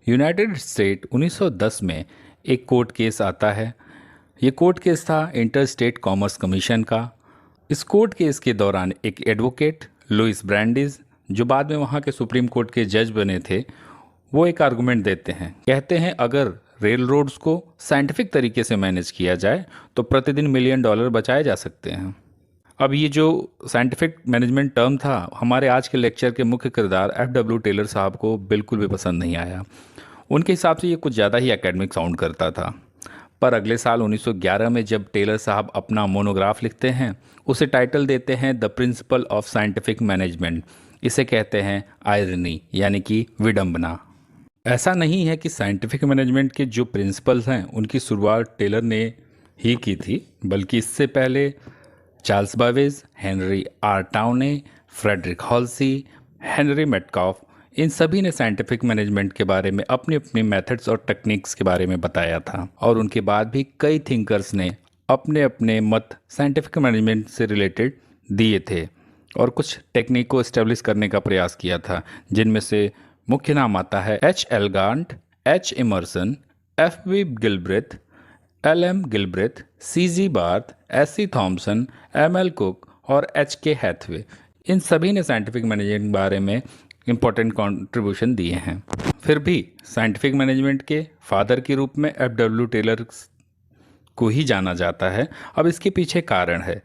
United state 1910 में एक court case आता है। ये कोर्ट केस था इंटर स्टेट कॉमर्स कमीशन का। इस कोर्ट केस के दौरान एक एडवोकेट लुइस ब्रांडिस, जो बाद में वहाँ के सुप्रीम कोर्ट के जज बने थे, वो एक आर्गुमेंट देते हैं। कहते हैं अगर रेल रोड्स को साइंटिफिक तरीके से मैनेज किया जाए तो प्रतिदिन मिलियन डॉलर बचाए जा सकते हैं। अब ये जो साइंटिफिक मैनेजमेंट टर्म था, हमारे आज के लेक्चर के मुख्य किरदार F.W. टेलर साहब को बिल्कुल भी पसंद नहीं आया। उनके हिसाब से ये कुछ ज़्यादा ही एकेडमिक साउंड करता था। पर अगले साल 1911 में जब टेलर साहब अपना मोनोग्राफ लिखते हैं, उसे टाइटल देते हैं the principle of scientific management. इसे कहते हैं आयरनी, यानी कि विडंबना। ऐसा नहीं है कि साइंटिफिक मैनेजमेंट के जो प्रिंसिपल्स हैं उनकी शुरुआत टेलर ने ही की थी, बल्कि इससे पहले Charles Babbage, Henry R Towne, Frederick Halsey, Henry Metcalfe, इन सभी ने साइंटिफिक मैनेजमेंट के बारे में अपनी अपनी मेथड्स और टेक्निक्स के बारे में बताया था। और उनके बाद भी कई थिंकर्स ने अपने अपने मत साइंटिफिक मैनेजमेंट से रिलेटेड दिए थे और कुछ टेक्निक को इस्टेब्लिश करने का प्रयास किया था, जिनमें से मुख्य नाम आता है H. L Gantt, H. Emerson, F.V. Gilbreth, L.M. Gilbreth, C.G. Barth, S.C. Thomson, M.L. Cooke और H.K. हैथवे। इन सभी ने साइंटिफिक मैनेजमेंट के बारे में इम्पोर्टेंट कंट्रीब्यूशन दिए हैं। फिर भी साइंटिफिक मैनेजमेंट के फादर के रूप में F.W. टेलर को ही जाना जाता है। अब इसके पीछे कारण है।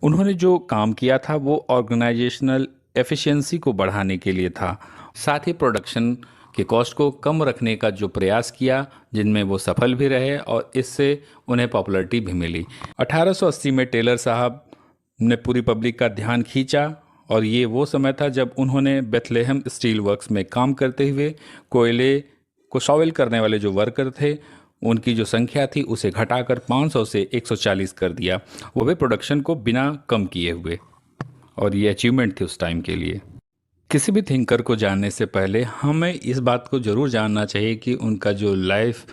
उन्होंने जो काम किया था वो ऑर्गेनाइजेशनल एफिशिएंसी को बढ़ाने के लिए था, साथ ही प्रोडक्शन के कॉस्ट को कम रखने का जो प्रयास किया, जिनमें वो सफल भी रहे और इससे उन्हें पॉपुलैरिटी भी मिली। 1880 में टेलर साहब ने पूरी पब्लिक का ध्यान खींचा और ये वो समय था जब उन्होंने बेथलेहम स्टील वर्क्स में काम करते हुए कोयले को शॉवेल करने वाले जो वर्कर थे, उनकी जो संख्या थी उसे घटाकर 500 से 140 कर दिया, वो भी प्रोडक्शन को बिना कम किए हुए। और ये अचीवमेंट थी उस टाइम के लिए। किसी भी थिंकर को जानने से पहले हमें इस बात को ज़रूर जानना चाहिए कि उनका जो लाइफ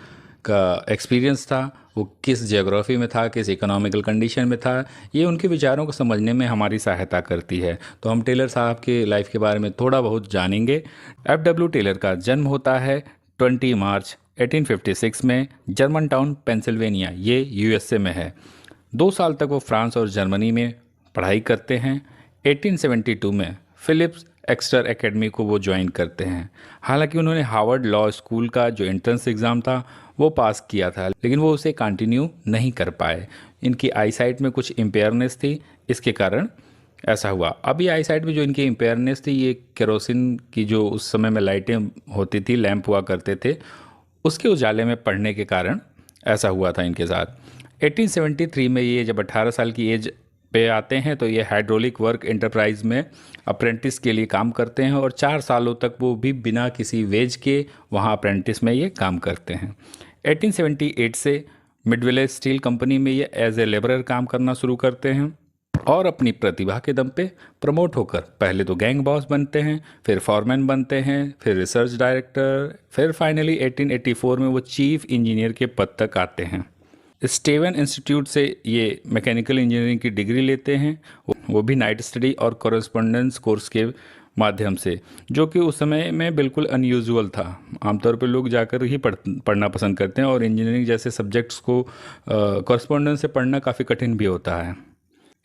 का एक्सपीरियंस था वो किस जियोग्राफी में था, किस इकोनॉमिकल कंडीशन में था। ये उनके विचारों को समझने में हमारी सहायता करती है। तो हम टेलर साहब के लाइफ के बारे में थोड़ा बहुत जानेंगे। F.W. टेलर का जन्म होता है 20 मार्च 1856 में जर्मन टाउन पेंसिल्वेनिया, ये USA में है। 2 साल तक वो फ्रांस और जर्मनी में पढ़ाई करते हैं। 1872 में फिलिप्स एक्स्टर एकेडमी को वो ज्वाइन करते हैं। हालांकि उन्होंने हार्वर्ड लॉ स्कूल का जो एंट्रेंस एग्ज़ाम था वो पास किया था, लेकिन वो उसे कंटिन्यू नहीं कर पाए। इनकी आईसाइट में कुछ इम्पेयरनेस थी, इसके कारण ऐसा हुआ। अब ये आईसाइट में जो इनकी इम्पेयरनेस थी, ये केरोसिन की जो उस समय में लाइटें होती थी, लैंप हुआ करते थे, उसके उजाले में पढ़ने के कारण ऐसा हुआ था इनके साथ। 1873 में ये जब 18 साल की एज पे आते हैं तो ये हाइड्रोलिक वर्क एंटरप्राइज में अप्रेंटिस के लिए काम करते हैं और 4 सालों तक वो भी बिना किसी वेज के वहाँ अप्रेंटिस में ये काम करते हैं। 1878 से मिडवेले स्टील कंपनी में ये एज ए लेबरर काम करना शुरू करते हैं और अपनी प्रतिभा के दम पे प्रमोट होकर पहले तो गैंग बॉस बनते हैं, फिर फॉरमैन बनते हैं, फिर रिसर्च डायरेक्टर, फिर फाइनली 1884 में वो चीफ इंजीनियर के पद तक आते हैं। स्टेवन इंस्टीट्यूट से ये मैकेनिकल इंजीनियरिंग की डिग्री लेते हैं, वो भी नाइट स्टडी और कॉरेस्पॉन्डेंस कोर्स के माध्यम से, जो कि उस समय में बिल्कुल अनयूजुअल था। आमतौर पर लोग जाकर ही पढ़ना पसंद करते हैं और इंजीनियरिंग जैसे सब्जेक्ट्स को कॉरेस्पॉन्डेंस से पढ़ना काफ़ी कठिन भी होता है।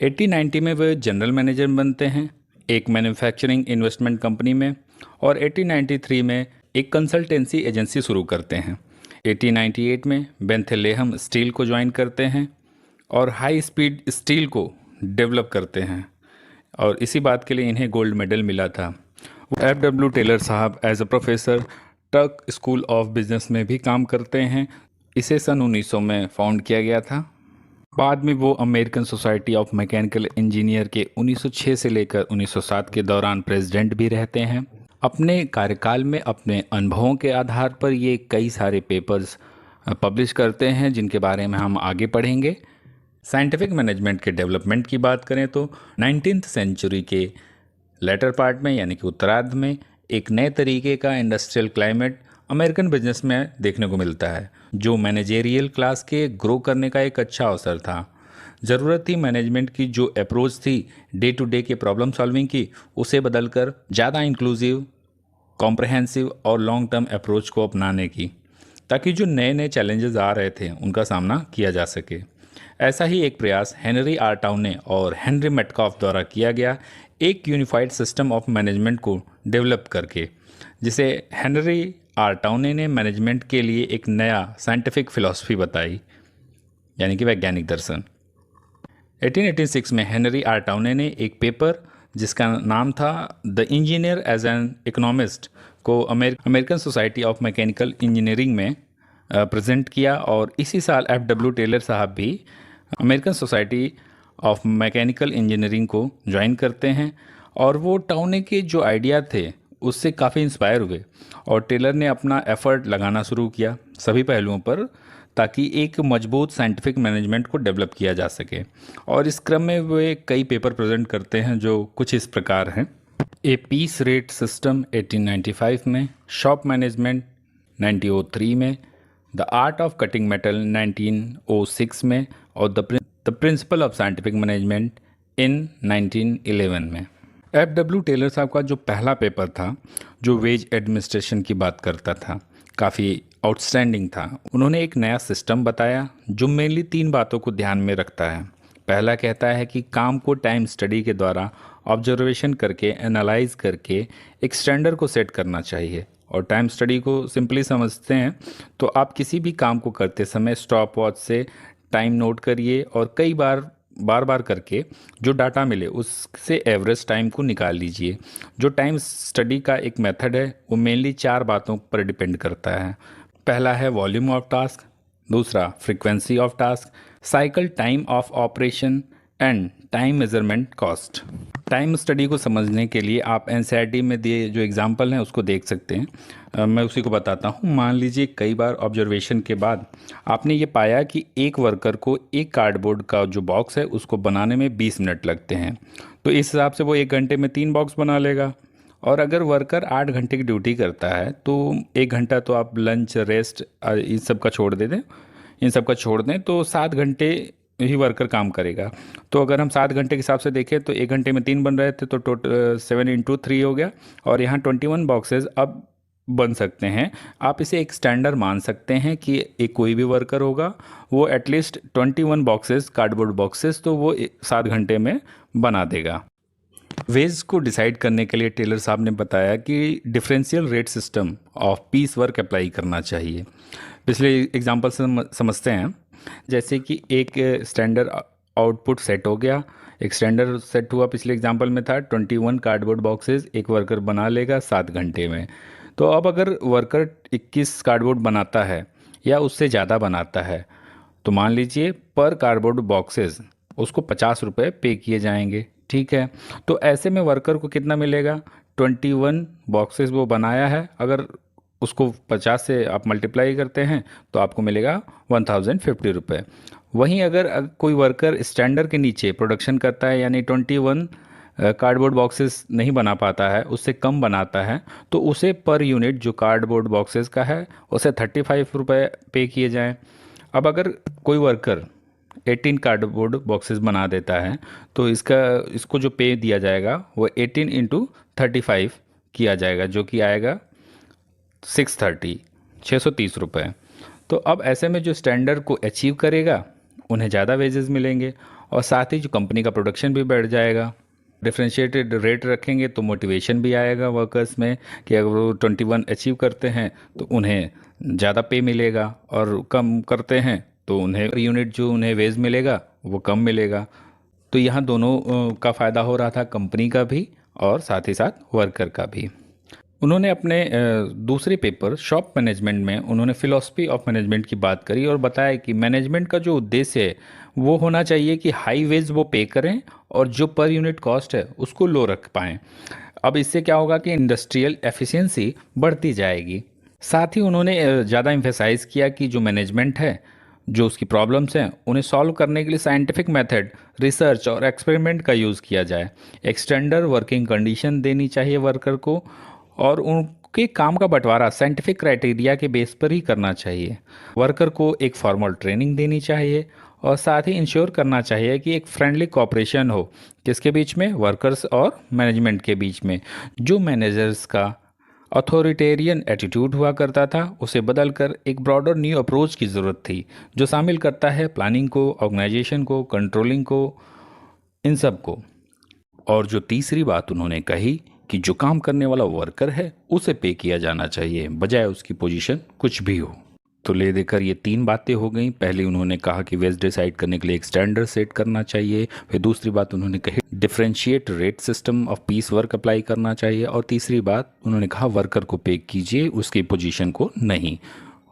1890 में वे जनरल मैनेजर बनते हैं एक मैन्युफैक्चरिंग इन्वेस्टमेंट कंपनी में और 1893 में एक कंसल्टेंसी एजेंसी शुरू करते हैं। 1898 में बेंथलेहम स्टील को ज्वाइन करते हैं और हाई स्पीड स्टील को डेवलप करते हैं और इसी बात के लिए इन्हें गोल्ड मेडल मिला था। F.W. टेलर साहब as a professor Tuck school of business में भी काम करते हैं। इसे सन 1900 में फाउंड किया गया था। बाद में वो American Society of mechanical engineer के 1906 से लेकर 1907 के दौरान प्रेसिडेंट भी रहते हैं। अपने कार्यकाल में अपने अनुभवों के आधार पर ये कई सारे पेपर्स पब्लिश करते हैं, जिनके बारे में हम आगे पढ़ेंगे। साइंटिफिक मैनेजमेंट के डेवलपमेंट की बात करें तो 19th सेंचुरी के लेटर पार्ट में, यानी कि उत्तरार्ध में, एक नए तरीके का इंडस्ट्रियल क्लाइमेट अमेरिकन बिजनेस में देखने को मिलता है, जो मैनेजेरियल क्लास के ग्रो करने का एक अच्छा अवसर था। ज़रूरत थी मैनेजमेंट की जो अप्रोच थी डे टू डे के प्रॉब्लम सॉल्विंग की, उसे बदलकर ज़्यादा इंक्लूसिव कॉम्प्रहेंसिव और लॉन्ग टर्म अप्रोच को अपनाने की, ताकि जो नए नए चैलेंजेस आ रहे थे उनका सामना किया जा सके। ऐसा ही एक प्रयास हेनरी आर टाउने और हेनरी मेटकॉफ द्वारा किया गया, एक यूनिफाइड सिस्टम ऑफ मैनेजमेंट को डेवलप करके, जिसे हेनरी आर टाउने ने मैनेजमेंट के लिए एक नया साइंटिफिक फिलॉसफी बताई, यानी कि वैज्ञानिक दर्शन। 1886 में हेनरी आर टाउने ने एक पेपर जिसका नाम था the engineer as an economist को American Society of Mechanical Engineering में प्रेजेंट किया, और इसी साल एफ.डब्ल्यू. टेलर साहब भी American Society of Mechanical Engineering को ज्वाइन करते हैं, और वो टाउने के जो आइडिया थे उससे काफ़ी इंस्पायर हुए और टेलर ने अपना एफर्ट लगाना शुरू किया सभी पहलुओं पर, ताकि एक मजबूत साइंटिफिक मैनेजमेंट को डेवलप किया जा सके। और इस क्रम में वे कई पेपर प्रेजेंट करते हैं जो कुछ इस प्रकार हैं: ए पीस रेट सिस्टम 1895 में, शॉप मैनेजमेंट 1903 में, the art of cutting metal 1906 में, और the principle of scientific management in 1911 में। एफ.डब्ल्यू. टेलर साहब का जो पहला पेपर था जो वेज एडमिनिस्ट्रेशन की बात करता था, काफ़ी आउटस्टैंडिंग था। उन्होंने एक नया सिस्टम बताया जो मेनली 3 बातों को ध्यान में रखता है। पहला कहता है कि काम को टाइम स्टडी के द्वारा ऑब्जर्वेशन करके, एनालाइज करके एक स्टैंडर्ड को सेट करना चाहिए। और टाइम स्टडी को सिंपली समझते हैं तो आप किसी भी काम को करते समय स्टॉप वॉच से टाइम नोट करिए और कई बार बार करके जो डाटा मिले उससे एवरेज टाइम को निकाल लीजिए। जो टाइम स्टडी का एक मेथड है वो मेनली 4 बातों पर डिपेंड करता है। पहला है वॉल्यूम ऑफ टास्क, दूसरा frequency of task, cycle time of operation and time measurement cost. Time study को समझने के लिए आप एनसीईआरटी में दिए जो एग्जाम्पल हैं उसको देख सकते हैं। मैं उसी को बताता हूँ। मान लीजिए कई बार ऑब्जर्वेशन के बाद आपने ये पाया कि एक वर्कर को एक कार्डबोर्ड का जो बॉक्स है उसको बनाने में 20 मिनट लगते हैं, तो इस हिसाब से वो 1 घंटे में 3 बॉक्स बना लेगा। और अगर वर्कर 8 घंटे की ड्यूटी करता है तो 1 घंटा तो आप लंच, रेस्ट इन सब का छोड़ दें तो 7 घंटे ही वर्कर काम करेगा। तो अगर हम 7 घंटे के हिसाब से देखें तो 1 घंटे में 3 बन रहे थे, तो टोटल 7 × 3 हो गया, और यहाँ 21 बॉक्सेस अब बन सकते हैं। आप इसे एक स्टैंडर्ड मान सकते हैं कि एक कोई भी वर्कर होगा वो एटलीस्ट 21 बॉक्सेस, कार्डबोर्ड बॉक्सेस, तो वो 7 घंटे में बना देगा। वेज को डिसाइड करने के लिए टेलर साहब ने बताया कि differential rate system of peace work apply करना चाहिए। पिछले एग्जांपल से समझते हैं, जैसे कि एक स्टैंडर्ड आउटपुट सेट हो गया, एक स्टैंडर्ड सेट हुआ पिछले एग्जांपल में था 21 कार्डबोर्ड बॉक्सेस एक वर्कर बना लेगा 7 घंटे में। तो अब अगर वर्कर 21 कार्डबोर्ड बनाता है या उससे ज़्यादा बनाता है तो मान लीजिए पर कार्डबोर्ड बॉक्सेस उसको 50 रुपये पे किए जाएंगे, ठीक है। तो ऐसे में वर्कर को कितना मिलेगा? 21 बॉक्सेस वो बनाया है, अगर उसको 50 से आप मल्टीप्लाई करते हैं तो आपको मिलेगा 1050 रुपये। वहीं अगर कोई वर्कर स्टैंडर्ड के नीचे प्रोडक्शन करता है, यानी 21 कार्डबोर्ड बॉक्सेस नहीं बना पाता है, उससे कम बनाता है, तो उसे पर यूनिट जो कार्डबोर्ड बॉक्सेस का है उसे 35 रुपये पे किए जाएँ। अब अगर कोई वर्कर 18 कार्डबोर्ड बॉक्सेस बना देता है तो इसको जो पे दिया जाएगा वो 18 × 35 किया जाएगा, जो कि आएगा 630 रुपये। तो अब ऐसे में जो स्टैंडर्ड को अचीव करेगा उन्हें ज़्यादा वेजेस मिलेंगे, और साथ ही जो कंपनी का प्रोडक्शन भी बढ़ जाएगा। डिफ्रेंशिएटेड रेट रखेंगे तो मोटिवेशन भी आएगा वर्कर्स में कि अगर वो 21 अचीव करते हैं तो उन्हें ज़्यादा पे मिलेगा, और कम करते हैं तो उन्हें यूनिट जो उन्हें वेज मिलेगा वो कम मिलेगा। तो यहाँ दोनों का फ़ायदा हो रहा था, कंपनी का भी और साथ ही साथ वर्कर का भी। उन्होंने अपने दूसरे पेपर शॉप मैनेजमेंट में उन्होंने फिलॉसफी ऑफ मैनेजमेंट की बात करी और बताया कि मैनेजमेंट का जो उद्देश्य है वो होना चाहिए कि हाई वेज वो पे करें और जो पर यूनिट कॉस्ट है उसको लो रख पाएँ। अब इससे क्या होगा कि इंडस्ट्रियल एफिशिएंसी बढ़ती जाएगी। साथ ही उन्होंने ज़्यादा एम्फेसाइज़ किया कि जो मैनेजमेंट है, जो उसकी प्रॉब्लम्स हैं उन्हें सॉल्व करने के लिए साइंटिफिक मेथड, रिसर्च और एक्सपेरिमेंट का यूज़ किया जाए। एक स्टैंडर्ड वर्किंग कंडीशन देनी चाहिए वर्कर को, और उनके काम का बंटवारा साइंटिफिक क्राइटेरिया के बेस पर ही करना चाहिए। वर्कर को एक फॉर्मल ट्रेनिंग देनी चाहिए, और साथ ही इंश्योर करना चाहिए कि एक फ्रेंडली कॉपरेशन हो किसके बीच में, वर्कर्स और मैनेजमेंट के बीच में। जो मैनेजर्स का अथॉरिटेरियन एटीट्यूड हुआ करता था, उसे बदलकर एक ब्रॉडर न्यू अप्रोच की ज़रूरत थी जो शामिल करता है प्लानिंग को, ऑर्गेनाइजेशन को, कंट्रोलिंग को, इन सब को। और जो तीसरी बात उन्होंने कही कि जो काम करने वाला वर्कर है उसे पे किया जाना चाहिए, बजाय उसकी पोजीशन कुछ भी हो। तो ले देकर ये तीन बातें हो गई। पहले उन्होंने कहा कि वेज डिसाइड करने के लिए एक स्टैंडर्ड सेट करना चाहिए। फिर दूसरी बात उन्होंने कही differentiate rate system of peace work apply करना चाहिए। और तीसरी बात उन्होंने कहा वर्कर को पे कीजिए, उसकी पोजीशन को नहीं।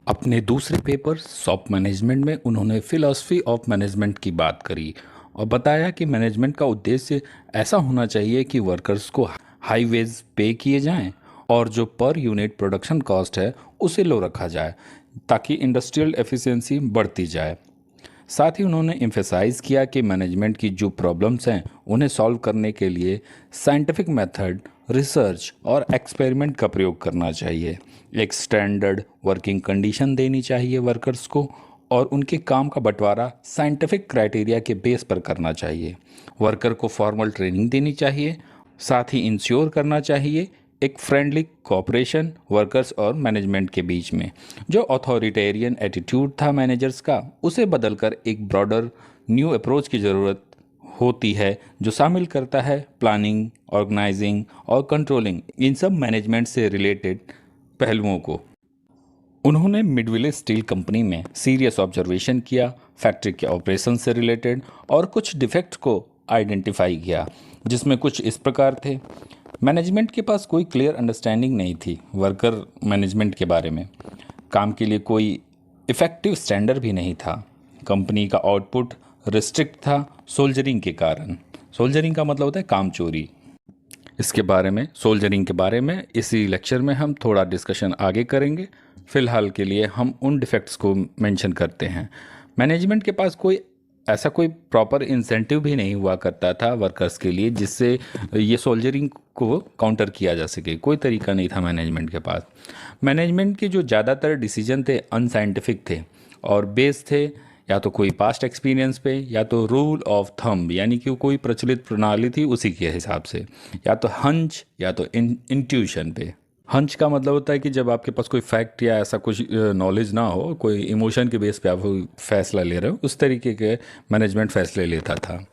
अपने दूसरे पेपर सॉफ्ट मैनेजमेंट में उन्होंने फिलॉसफी ऑफ मैनेजमेंट की बात करी और बताया कि मैनेजमेंट का उद्देश्य ऐसा होना चाहिए कि वर्कर्स को हाई वेज पे किए जाएं और जो पर यूनिट प्रोडक्शन कॉस्ट है उसे लो रखा जाए ताकि इंडस्ट्रियल एफिशिएंसी बढ़ती जाए। साथ ही उन्होंने एम्फेसाइज किया कि मैनेजमेंट की जो प्रॉब्लम्स हैं उन्हें सॉल्व करने के लिए साइंटिफिक मेथड, रिसर्च और एक्सपेरिमेंट का प्रयोग करना चाहिए। एक स्टैंडर्ड वर्किंग कंडीशन देनी चाहिए वर्कर्स को और उनके काम का बंटवारा साइंटिफिक क्राइटेरिया के बेस पर करना चाहिए। वर्कर को फॉर्मल ट्रेनिंग देनी चाहिए। साथ ही इंश्योर करना चाहिए एक फ्रेंडली कोऑपरेशन वर्कर्स और मैनेजमेंट के बीच में। जो अथॉरिटेरियन एटीट्यूड था मैनेजर्स का, उसे बदलकर एक ब्रॉडर न्यू अप्रोच की ज़रूरत होती है जो शामिल करता है प्लानिंग, ऑर्गेनाइजिंग और कंट्रोलिंग, इन सब मैनेजमेंट से रिलेटेड पहलुओं को। उन्होंने मिडविले स्टील कंपनी में सीरियस ऑब्जर्वेशन किया, फैक्ट्री के ऑपरेशन से रिलेटेड, और कुछ डिफेक्ट्स को आइडेंटिफाई किया जिसमें कुछ इस प्रकार थे। मैनेजमेंट के पास कोई क्लियर अंडरस्टैंडिंग नहीं थी वर्कर मैनेजमेंट के बारे में। काम के लिए कोई इफ़ेक्टिव स्टैंडर्ड भी नहीं था। कंपनी का आउटपुट रिस्ट्रिक्ट था सोल्जरिंग के कारण। सोल्जरिंग का मतलब होता है काम चोरी। इसके बारे में, सोल्जरिंग के बारे में इसी लेक्चर में हम थोड़ा डिस्कशन आगे करेंगे। फ़िलहाल के लिए हम उन डिफेक्ट्स को मेंशन करते हैं। मैनेजमेंट के पास कोई प्रॉपर इंसेंटिव भी नहीं हुआ करता था वर्कर्स के लिए जिससे ये सोल्जरिंग को काउंटर किया जा सके। कोई तरीका नहीं था मैनेजमेंट के पास। मैनेजमेंट के जो ज़्यादातर डिसीजन थे अनसाइंटिफिक थे और बेस्ड थे या तो कोई पास्ट एक्सपीरियंस पे या तो रूल ऑफ थंब यानी कि कोई प्रचलित प्रणाली थी उसी के हिसाब से, या तो हंच या तो इंट्यूशन पे। हंच का मतलब होता है कि जब आपके पास कोई फैक्ट या ऐसा कुछ नॉलेज ना हो, कोई इमोशन के बेस पे आप फैसला ले रहे हो, उस तरीके के मैनेजमेंट फैसले लेता था।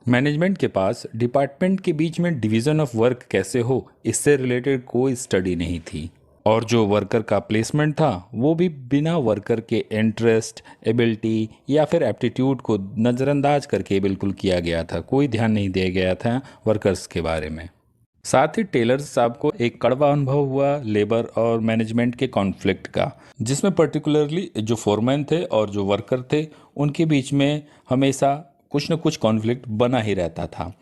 मैनेजमेंट के पास डिपार्टमेंट के बीच में डिवीज़न ऑफ वर्क कैसे हो इससे रिलेटेड कोई स्टडी नहीं थी। और जो वर्कर का प्लेसमेंट था वो भी बिना वर्कर के इंटरेस्ट, एबिलिटी या फिर एप्टीट्यूड को नज़रअंदाज करके बिल्कुल किया गया था। कोई ध्यान नहीं दिया गया था वर्कर्स के बारे में। साथ ही टेलर साहब को एक कड़वा अनुभव हुआ लेबर और मैनेजमेंट के कॉन्फ्लिक्ट का, जिसमें पर्टिकुलरली जो फोरमैन थे और जो वर्कर थे उनके बीच में हमेशा कुछ न कुछ कॉन्फ्लिक्ट बना ही रहता था।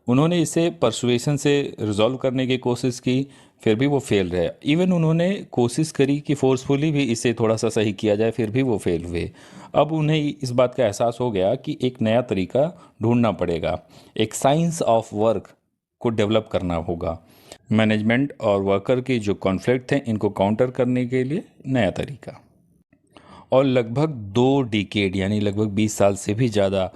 उन्होंने इसे परसुएशन से रिजॉल्व करने की कोशिश की, फिर भी वो फेल रहे। इवन उन्होंने कोशिश करी कि फोर्सफुली भी इसे थोड़ा सा सही किया जाए, फिर भी वो फेल हुए। अब उन्हें इस बात का एहसास हो गया कि एक नया तरीका ढूंढना पड़ेगा, एक साइंस ऑफ वर्क को डेवलप करना होगा। मैनेजमेंट और वर्कर के जो कॉन्फ्लिक्ट थे इनको काउंटर करने के लिए नया तरीका। और लगभग 2 डिकेड यानी लगभग 20 साल से भी ज़्यादा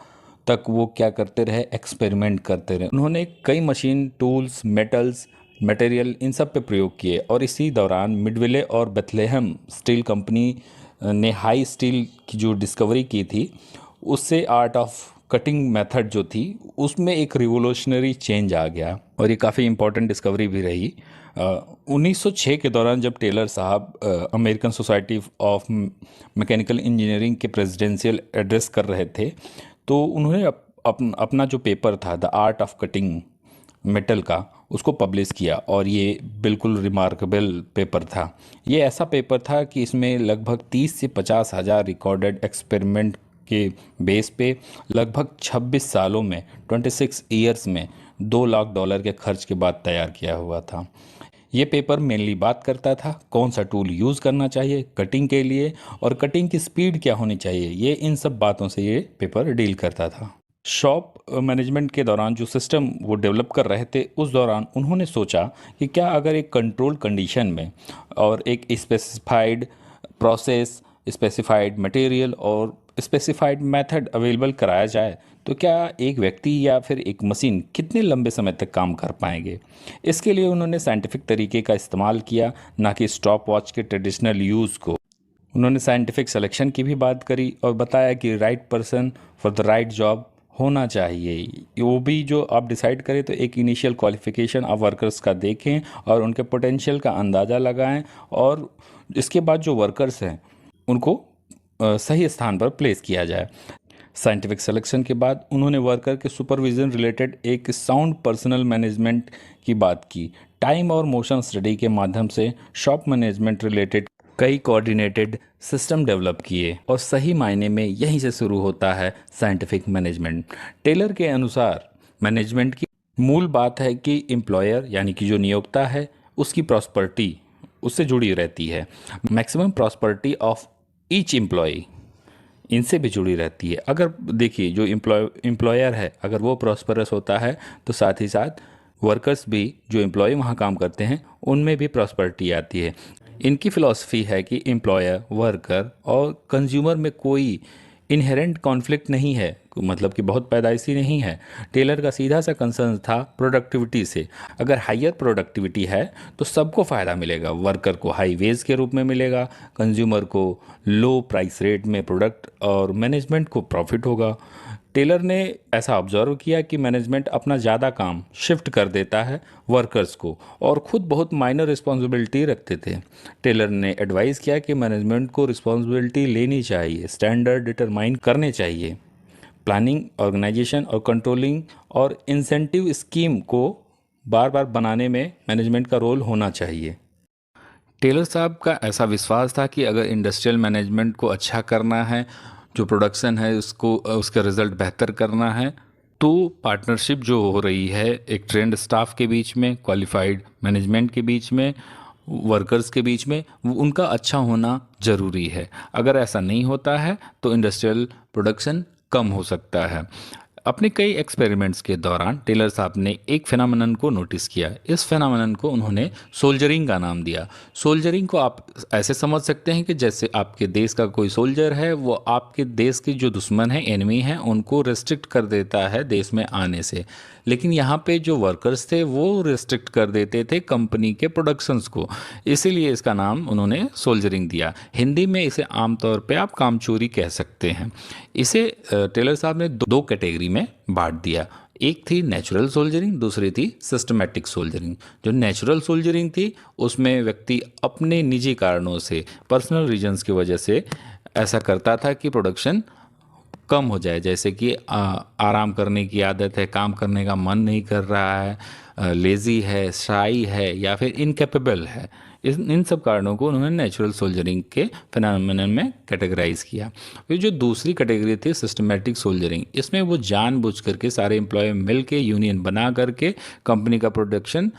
तक वो क्या करते रहे, एक्सपेरिमेंट करते रहे। उन्होंने कई machine, tools, metals, material in सब पे प्रयोग किए। और इसी दौरान मिडविले और बेथलेहम स्टील कंपनी ने हाई स्टील की जो डिस्कवरी की थी उससे आर्ट ऑफ कटिंग मेथड जो थी उसमें एक रिवोल्यूशनरी चेंज आ गया और ये काफ़ी इंपॉर्टेंट डिस्कवरी भी रही। 1906 के दौरान जब टेलर साहब American Society of Mechanical engineering के प्रेसिडेंशियल एड्रेस कर रहे थे तो उन्होंने अपना जो पेपर था the art of cutting metal का उसको पब्लिश किया। और ये बिल्कुल रिमार्केबल पेपर था। ये ऐसा पेपर था कि इसमें लगभग 30 से 50 हज़ार रिकॉर्डेड एक्सपेरिमेंट के बेस पे लगभग 26 सालों में 26 ईयर्स में $2 लाख के खर्च के बाद तैयार किया हुआ था। ये पेपर मेनली बात करता था कौन सा टूल यूज़ करना चाहिए कटिंग के लिए और कटिंग की स्पीड क्या होनी चाहिए। ये इन सब बातों से ये पेपर डील करता था। शॉप मैनेजमेंट के दौरान जो सिस्टम वो डेवलप कर रहे थे उस दौरान उन्होंने सोचा कि क्या अगर एक कंट्रोल कंडीशन में और एक स्पेसिफाइड प्रोसेस, स्पेसिफाइड मटेरियल और स्पेसिफाइड मेथड अवेलेबल कराया जाए तो क्या एक व्यक्ति या फिर एक मशीन कितने लंबे समय तक काम कर पाएंगे। इसके लिए उन्होंने साइंटिफिक तरीके का इस्तेमाल किया, ना कि स्टॉप वॉच के ट्रेडिशनल यूज़ को। उन्होंने साइंटिफिक सिलेक्शन की भी बात करी और बताया कि right person for the right job होना चाहिए। वो भी जो आप डिसाइड करें तो एक इनिशियल क्वालिफिकेशन आप वर्कर्स का देखें और उनके पोटेंशियल का अंदाज़ा लगाएं, और इसके बाद जो वर्कर्स हैं उनको सही स्थान पर प्लेस किया जाए। साइंटिफिक सिलेक्शन के बाद उन्होंने वर्कर के सुपरविजन रिलेटेड एक साउंड पर्सनल मैनेजमेंट की बात की। टाइम और मोशन स्टडी के माध्यम से शॉप मैनेजमेंट रिलेटेड कई कोऑर्डिनेटेड सिस्टम डेवलप किए, और सही मायने में यहीं से शुरू होता है साइंटिफिक मैनेजमेंट। टेलर के अनुसार मैनेजमेंट की मूल बात है कि एम्प्लॉयर यानी कि जो नियोक्ता है उसकी प्रॉस्पर्टी उससे जुड़ी रहती है। Maximum prosperity of each employ इनसे भी जुड़ी रहती है। अगर देखिए जो एम्प्लॉयर है अगर वो प्रॉस्परस होता है तो साथ ही साथ वर्कर्स भी, जो एम्प्लॉय वहाँ काम करते हैं, उनमें भी प्रॉस्पेरिटी आती है। इनकी फिलॉसफी है कि एम्प्लॉयर, वर्कर और कंज्यूमर में कोई इनहेरेंट कॉन्फ्लिक्ट नहीं है, मतलब कि बहुत पैदाइशी नहीं है। टेलर का सीधा सा कंसर्न था प्रोडक्टिविटी से। अगर हायर प्रोडक्टिविटी है तो सबको फ़ायदा मिलेगा, वर्कर को हाई वेज के रूप में मिलेगा, कंज्यूमर को लो प्राइस रेट में प्रोडक्ट, और मैनेजमेंट को प्रॉफिट होगा। टेलर ने ऐसा ऑब्जर्व किया कि मैनेजमेंट अपना ज़्यादा काम शिफ्ट कर देता है वर्कर्स को और खुद बहुत माइनर रिस्पॉन्सिबिलिटी रखते थे। टेलर ने एडवाइस किया कि मैनेजमेंट को रिस्पॉन्सिबिलिटी लेनी चाहिए, स्टैंडर्ड डिटरमाइन करने चाहिए, प्लानिंग, ऑर्गेनाइजेशन और कंट्रोलिंग और इंसेंटिव स्कीम को बार बार बनाने में मैनेजमेंट का रोल होना चाहिए। टेलर साहब का ऐसा विश्वास था कि अगर इंडस्ट्रियल मैनेजमेंट को अच्छा करना है, जो प्रोडक्शन है उसको उसका रिज़ल्ट बेहतर करना है, तो पार्टनरशिप जो हो रही है एक ट्रेंड स्टाफ के बीच में, क्वालिफाइड मैनेजमेंट के बीच में, वर्कर्स के बीच में, उनका अच्छा होना ज़रूरी है। अगर ऐसा नहीं होता है तो इंडस्ट्रियल प्रोडक्शन कम हो सकता है। अपने कई एक्सपेरिमेंट्स के दौरान टेलर साहब ने एक फिनोमेनन को नोटिस किया। इस फिनोमेनन को उन्होंने सोल्जरिंग का नाम दिया। सोल्जरिंग को आप ऐसे समझ सकते हैं कि जैसे आपके देश का कोई सोल्जर है, वो आपके देश के जो दुश्मन है, एनिमी हैं, उनको रिस्ट्रिक्ट कर देता है देश में आने से। लेकिन यहाँ पे जो वर्कर्स थे वो रिस्ट्रिक्ट कर देते थे कंपनी के प्रोडक्शंस को, इसीलिए इसका नाम उन्होंने सोल्जरिंग दिया। हिंदी में इसे आमतौर पे आप कामचोरी कह सकते हैं। इसे टेलर साहब ने दो कैटेगरी में बांट दिया। एक थी नेचुरल सोल्जरिंग, दूसरी थी सिस्टमैटिक सोल्जरिंग। जो नेचुरल सोल्जरिंग थी उसमें व्यक्ति अपने निजी कारणों से, पर्सनल रीजंस की वजह से ऐसा करता था कि प्रोडक्शन कम हो जाए, जैसे कि आराम करने की आदत है, काम करने का मन नहीं कर रहा है, लेज़ी है, शाई है या फिर इनकेपेबल है। इन सब कारणों को उन्होंने नेचुरल सोल्जरिंग के फिनोमेनन में कैटेगराइज किया। फिर जो दूसरी कैटेगरी थी सिस्टमैटिक सोल्जरिंग, इसमें वो जानबूझ करके सारे एम्प्लॉय मिल के यूनियन बना करके कंपनी का प्रोडक्शन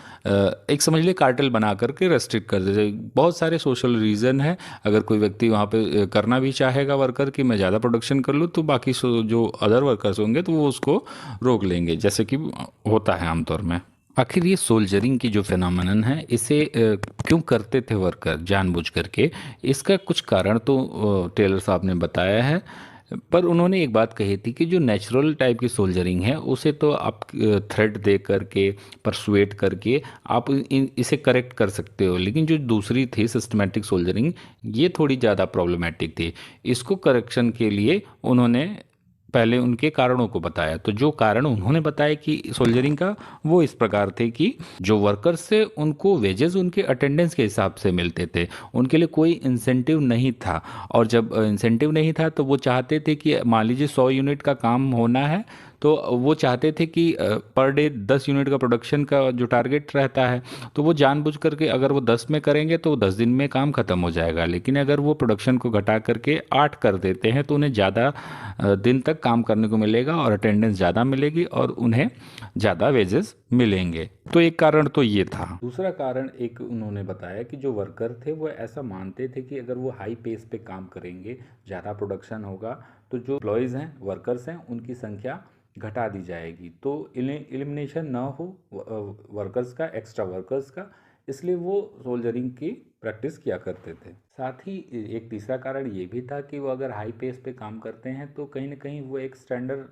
एक समझ लिए कार्टेल बना करके रेस्ट्रिक्ट कर देते। बहुत सारे सोशल रीज़न है। अगर कोई व्यक्ति वहाँ पे करना भी चाहेगा वर्कर कि मैं ज़्यादा प्रोडक्शन कर लूँ, तो बाकी जो अदर वर्कर्स होंगे तो वो उसको रोक लेंगे, जैसे कि होता है आमतौर में। आखिर ये सोल्जरिंग की जो फिनोमेनन है इसे क्यों करते थे वर्कर जानबूझ करके, इसका कुछ कारण तो टेलर साहब ने बताया है। पर उन्होंने एक बात कही थी कि जो नेचुरल टाइप की सोल्जरिंग है उसे तो आप थ्रेट दे करके, परसुएट करके आप इसे करेक्ट कर सकते हो, लेकिन जो दूसरी थी सिस्टमैटिक सोल्जरिंग, ये थोड़ी ज़्यादा प्रॉब्लमेटिक थी। इसको करेक्शन के लिए उन्होंने पहले उनके कारणों को बताया। तो जो कारण उन्होंने बताया कि सोल्जरिंग का, वो इस प्रकार थे कि जो वर्कर्स थे उनको वेजेस उनके अटेंडेंस के हिसाब से मिलते थे, उनके लिए कोई इंसेंटिव नहीं था। और जब इंसेंटिव नहीं था तो वो चाहते थे कि मान लीजिए 100 यूनिट का काम होना है, तो वो चाहते थे कि पर डे 10 यूनिट का प्रोडक्शन का जो टारगेट रहता है, तो वो जानबूझ करके अगर वो 10 में करेंगे तो 10 दिन में काम ख़त्म हो जाएगा। लेकिन अगर वो प्रोडक्शन को घटा करके 8 कर देते हैं तो उन्हें ज़्यादा दिन तक काम करने को मिलेगा और अटेंडेंस ज़्यादा मिलेगी और उन्हें ज़्यादा वेजेस मिलेंगे। तो एक कारण तो ये था। दूसरा कारण एक उन्होंने बताया कि जो वर्कर थे वो ऐसा मानते थे कि अगर वो हाई पेस पे काम करेंगे, ज़्यादा प्रोडक्शन होगा, तो जो एम्प्लॉयज़ हैं, वर्कर्स हैं, उनकी संख्या घटा दी जाएगी, तो एलिमिनेशन ना हो वर्कर्स का, एक्स्ट्रा वर्कर्स का, इसलिए वो सोल्जरिंग की प्रैक्टिस किया करते थे। साथ ही एक तीसरा कारण ये भी था कि वो अगर हाई पेस पे काम करते हैं तो कहीं ना कहीं वो एक स्टैंडर्ड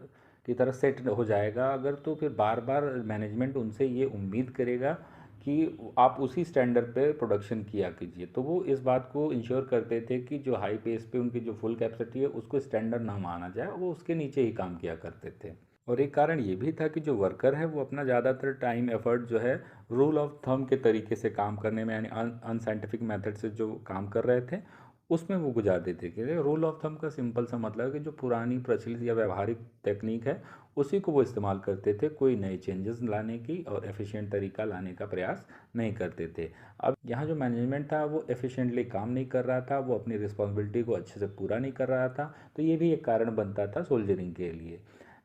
की तरह सेट हो जाएगा अगर, तो फिर बार बार मैनेजमेंट उनसे ये उम्मीद करेगा कि आप उसी स्टैंडर्ड पे प्रोडक्शन किया कीजिए। तो वो इस बात को इंश्योर करते थे कि जो हाई पेस पे उनकी जो फुल कैपेसिटी है उसको स्टैंडर्ड ना माना जाए, वो उसके नीचे ही काम किया करते थे। और एक कारण ये भी था कि जो वर्कर है वो अपना ज़्यादातर टाइम एफर्ट जो है रूल ऑफ थंब के तरीके से काम करने में, यानी अनसाइंटिफिक मेथड से जो काम कर रहे थे उसमें वो गुजार देते थे। रूल ऑफ थंब का सिंपल सा मतलब है कि जो पुरानी प्रचलित या व्यवहारिक टेक्निक है उसी को वो इस्तेमाल करते थे, कोई नए चेंजेस लाने की और एफिशिएंट तरीका लाने का प्रयास नहीं करते थे। अब यहाँ जो मैनेजमेंट था वो एफिशिएंटली काम नहीं कर रहा था, वो अपनी रिस्पॉन्सिबिलिटी को अच्छे से पूरा नहीं कर रहा था, तो ये भी एक कारण बनता था सोल्जरिंग के लिए।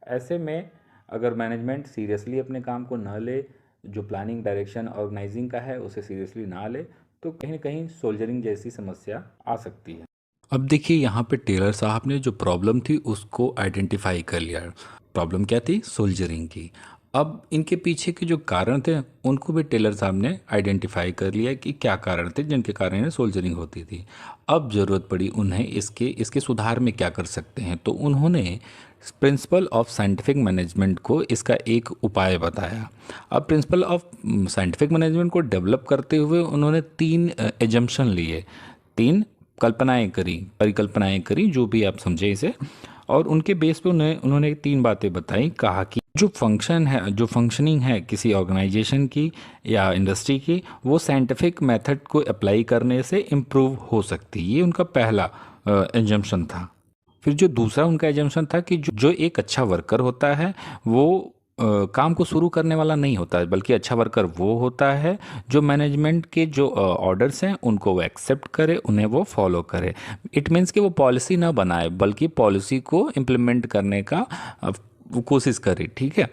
ऐसे में अगर मैनेजमेंट सीरियसली अपने काम को न ले, जो प्लानिंग डायरेक्शन ऑर्गेनाइजिंग का है उसे सीरियसली ना ले, तो कहीं ना कहीं सोल्जरिंग जैसी समस्या आ सकती है। अब देखिए यहाँ पे टेलर साहब ने जो प्रॉब्लम थी उसको आइडेंटिफाई कर लिया। प्रॉब्लम क्या थी? सोल्जरिंग की। अब इनके पीछे के जो कारण थे उनको भी टेलर साहब ने आइडेंटिफाई कर लिया कि क्या कारण थे जिनके कारण इन्हें सोल्जरिंग होती थी। अब ज़रूरत पड़ी उन्हें इसके इसके सुधार में क्या कर सकते हैं, तो उन्होंने प्रिंसिपल ऑफ साइंटिफिक मैनेजमेंट को इसका एक उपाय बताया। अब प्रिंसिपल ऑफ साइंटिफिक मैनेजमेंट को डेवलप करते हुए उन्होंने 3 एजम्पशन लिए, 3 कल्पनाएं करी, परिकल्पनाएं करी, जो भी आप समझे इसे, और उनके बेस पे उन्होंने 3 बातें बताई। कहा कि जो फंक्शन है, जो फंक्शनिंग है किसी ऑर्गेनाइजेशन की या इंडस्ट्री की, वो साइंटिफिक मेथड को अप्लाई करने से इम्प्रूव हो सकती है। ये उनका पहला एजम्पशन था। फिर जो दूसरा उनका एजम्पशन था कि जो एक अच्छा वर्कर होता है वो काम को शुरू करने वाला नहीं होता है, बल्कि अच्छा वर्कर वो होता है जो मैनेजमेंट के जो ऑर्डर्स हैं उनको वो एक्सेप्ट करे, उन्हें वो फॉलो करे। इट मीन्स कि वो पॉलिसी ना बनाए बल्कि पॉलिसी को इम्प्लीमेंट करने का वो कोशिश करे। ठीक है।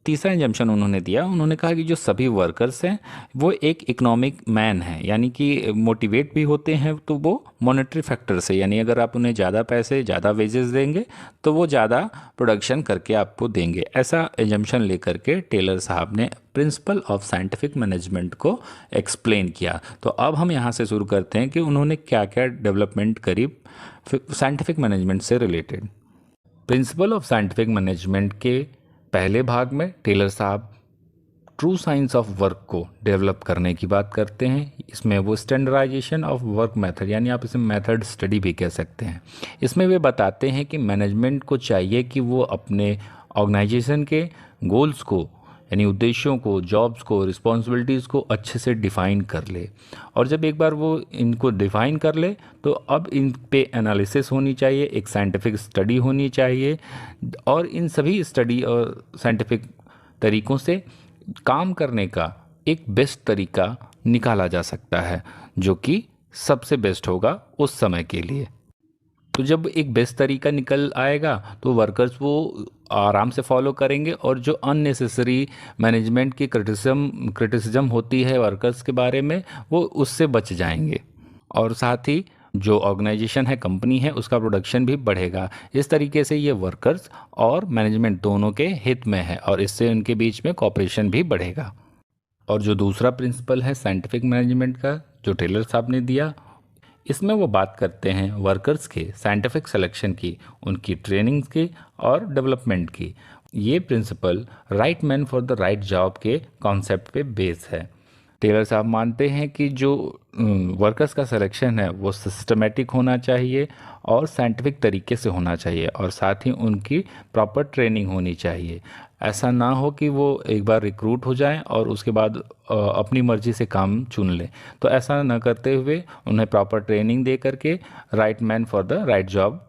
तीसरा एजम्पशन उन्होंने दिया, उन्होंने कहा कि जो सभी वर्कर्स हैं वो एक इकोनॉमिक मैन है, यानी कि मोटिवेट भी होते हैं तो वो मॉनेटरी फैक्टर से, यानी अगर आप उन्हें ज़्यादा पैसे, ज़्यादा वेजेस देंगे तो वो ज़्यादा प्रोडक्शन करके आपको देंगे। ऐसा एजम्पशन लेकर के टेलर साहब ने प्रिंसिपल ऑफ साइंटिफिक मैनेजमेंट को एक्सप्लेन किया। तो अब हम यहाँ से शुरू करते हैं कि उन्होंने क्या क्या डेवलपमेंट करी साइंटिफिक मैनेजमेंट से related. Principal of scientific management के पहले भाग में टेलर साहब ट्रू साइंस ऑफ वर्क को डेवलप करने की बात करते हैं। इसमें वो स्टैंडर्डाइजेशन ऑफ वर्क मेथड, यानी आप इसे मेथड स्टडी भी कह सकते हैं। इसमें वे बताते हैं कि मैनेजमेंट को चाहिए कि वो अपने ऑर्गेनाइजेशन के गोल्स को, यानी उद्देश्यों को, जॉब्स को, रिस्पॉन्सिबिलिटीज़ को अच्छे से डिफ़ाइन कर ले। और जब एक बार वो इनको डिफ़ाइन कर ले तो अब इन पे एनालिसिस होनी चाहिए, एक साइंटिफिक स्टडी होनी चाहिए, और इन सभी स्टडी और साइंटिफिक तरीक़ों से काम करने का एक बेस्ट तरीका निकाला जा सकता है जो कि सबसे बेस्ट होगा उस समय के लिए। तो जब एक बेस्ट तरीका निकल आएगा तो वर्कर्स वो आराम से फॉलो करेंगे, और जो अननेसेसरी मैनेजमेंट की क्रिटिसिज्म होती है वर्कर्स के बारे में वो उससे बच जाएंगे। और साथ ही जो ऑर्गेनाइजेशन है, कंपनी है, उसका प्रोडक्शन भी बढ़ेगा। इस तरीके से ये वर्कर्स और मैनेजमेंट दोनों के हित में है और इससे उनके बीच में कॉपरेशन भी बढ़ेगा। और जो दूसरा प्रिंसिपल है साइंटिफिक मैनेजमेंट का जो टेलर साहब ने दिया, इसमें वो बात करते हैं वर्कर्स के साइंटिफिक सिलेक्शन की, उनकी ट्रेनिंग की और डेवलपमेंट की। ये principle right man for the right job के कॉन्सेप्ट पे बेस है। टेलर साहब मानते हैं कि जो वर्कर्स का सिलेक्शन है वो सिस्टमेटिक होना चाहिए और साइंटिफिक तरीके से होना चाहिए, और साथ ही उनकी प्रॉपर ट्रेनिंग होनी चाहिए। ऐसा ना हो कि वो एक बार रिक्रूट हो जाएं और उसके बाद अपनी मर्ज़ी से काम चुन लें। तो ऐसा ना करते हुए उन्हें प्रॉपर ट्रेनिंग दे करके right man for the right job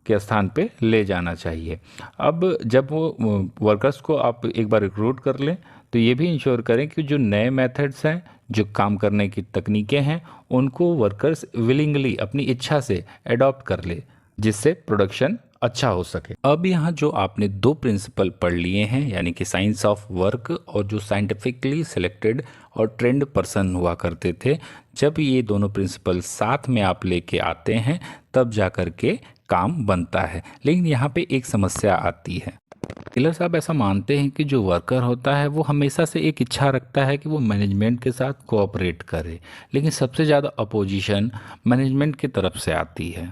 के स्थान पे ले जाना चाहिए। अब जब वो वर्कर्स को आप एक बार रिक्रूट कर लें तो ये भी इंश्योर करें कि जो नए मेथड्स हैं, जो काम करने की तकनीकें हैं, उनको वर्कर्स विलिंगली अपनी इच्छा से अडॉप्ट कर ले, जिससे प्रोडक्शन अच्छा हो सके। अब यहाँ जो आपने 2 प्रिंसिपल पढ़ लिए हैं, यानी कि साइंस ऑफ वर्क और जो साइंटिफिकली सिलेक्टेड और ट्रेंड पर्सन हुआ करते थे, जब ये दोनों प्रिंसिपल साथ में आप लेके आते हैं तब जा कर के काम बनता है। लेकिन यहाँ पे एक समस्या आती है। टेलर साहब ऐसा मानते हैं कि जो वर्कर होता है वो हमेशा से एक इच्छा रखता है कि वो मैनेजमेंट के साथ कोऑपरेट करे, लेकिन सबसे ज़्यादा अपोजिशन मैनेजमेंट की तरफ से आती है।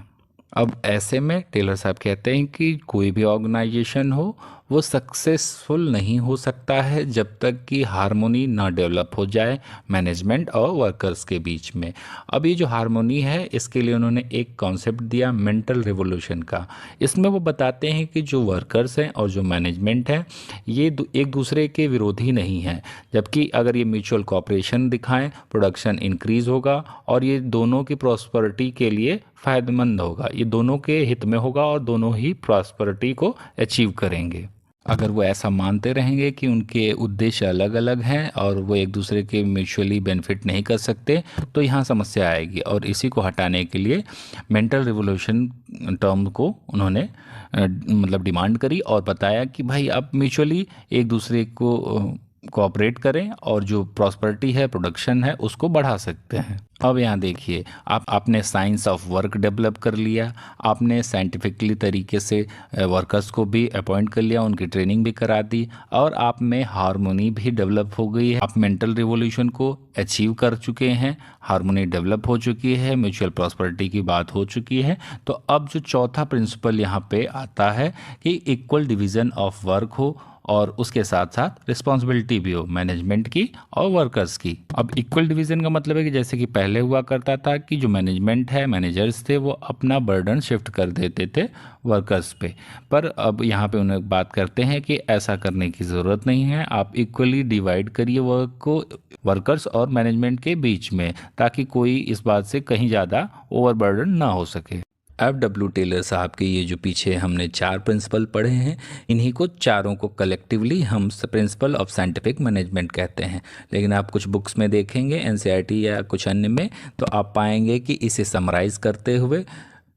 अब ऐसे में टेलर साहब कहते हैं कि कोई भी ऑर्गेनाइजेशन हो वो सक्सेसफुल नहीं हो सकता है जब तक कि हार्मोनी ना डेवलप हो जाए मैनेजमेंट और वर्कर्स के बीच में। अब ये जो हार्मोनी है इसके लिए उन्होंने एक कॉन्सेप्ट दिया मेंटल रिवॉल्यूशन का। इसमें वो बताते हैं कि जो वर्कर्स हैं और जो मैनेजमेंट है ये एक दूसरे के विरोधी नहीं हैं, जबकि अगर ये म्यूचुअल कोऑपरेशन दिखाएं प्रोडक्शन इंक्रीज होगा और ये दोनों की प्रॉस्पेरिटी के लिए फ़ायदेमंद होगा, ये दोनों के हित में होगा और दोनों ही प्रॉस्पेरिटी को अचीव करेंगे। अगर वो ऐसा मानते रहेंगे कि उनके उद्देश्य अलग अलग हैं और वो एक दूसरे के म्यूचुअली बेनिफिट नहीं कर सकते तो यहाँ समस्या आएगी, और इसी को हटाने के लिए मेंटल रिवोल्यूशन टर्म को उन्होंने मतलब डिमांड करी और बताया कि भाई आप म्यूचुअली एक दूसरे को कोऑपरेट करें और जो प्रॉस्पेरिटी है प्रोडक्शन है उसको बढ़ा सकते हैं। अब यहाँ देखिए, आपने साइंस ऑफ वर्क डेवलप कर लिया, आपने साइंटिफिकली तरीके से वर्कर्स को भी अपॉइंट कर लिया, उनकी ट्रेनिंग भी करा दी और आप में हार्मोनी भी डेवलप हो गई है। आप मेंटल रिवॉल्यूशन को अचीव कर चुके हैं, हार्मोनी डेवलप हो चुकी है, म्यूचुअल प्रॉस्पेरिटी की बात हो चुकी है। तो अब जो चौथा प्रिंसिपल यहाँ पे आता है कि इक्वल डिवीज़न ऑफ वर्क हो और उसके साथ साथ रिस्पॉन्सिबिलिटी भी हो मैनेजमेंट की और वर्कर्स की। अब इक्वल डिवीज़न का मतलब है कि जैसे कि पहले हुआ करता था कि जो मैनेजमेंट है, मैनेजर्स थे, वो अपना बर्डन शिफ्ट कर देते थे वर्कर्स पे, पर अब यहाँ पे उन्हें बात करते हैं कि ऐसा करने की ज़रूरत नहीं है, आप इक्वली डिवाइड करिए वर्क को वर्कर्स और मैनेजमेंट के बीच में, ताकि कोई इस बात से कहीं ज़्यादा ओवरबर्डन ना हो सके। F.W. टेलर साहब के ये जो पीछे हमने 4 प्रिंसिपल पढ़े हैं, इन्हीं को चारों को कलेक्टिवली हम प्रिंसिपल ऑफ साइंटिफिक मैनेजमेंट कहते हैं। लेकिन आप कुछ बुक्स में देखेंगे एनसीईआरटी या कुछ अन्य में, तो आप पाएंगे कि इसे समराइज करते हुए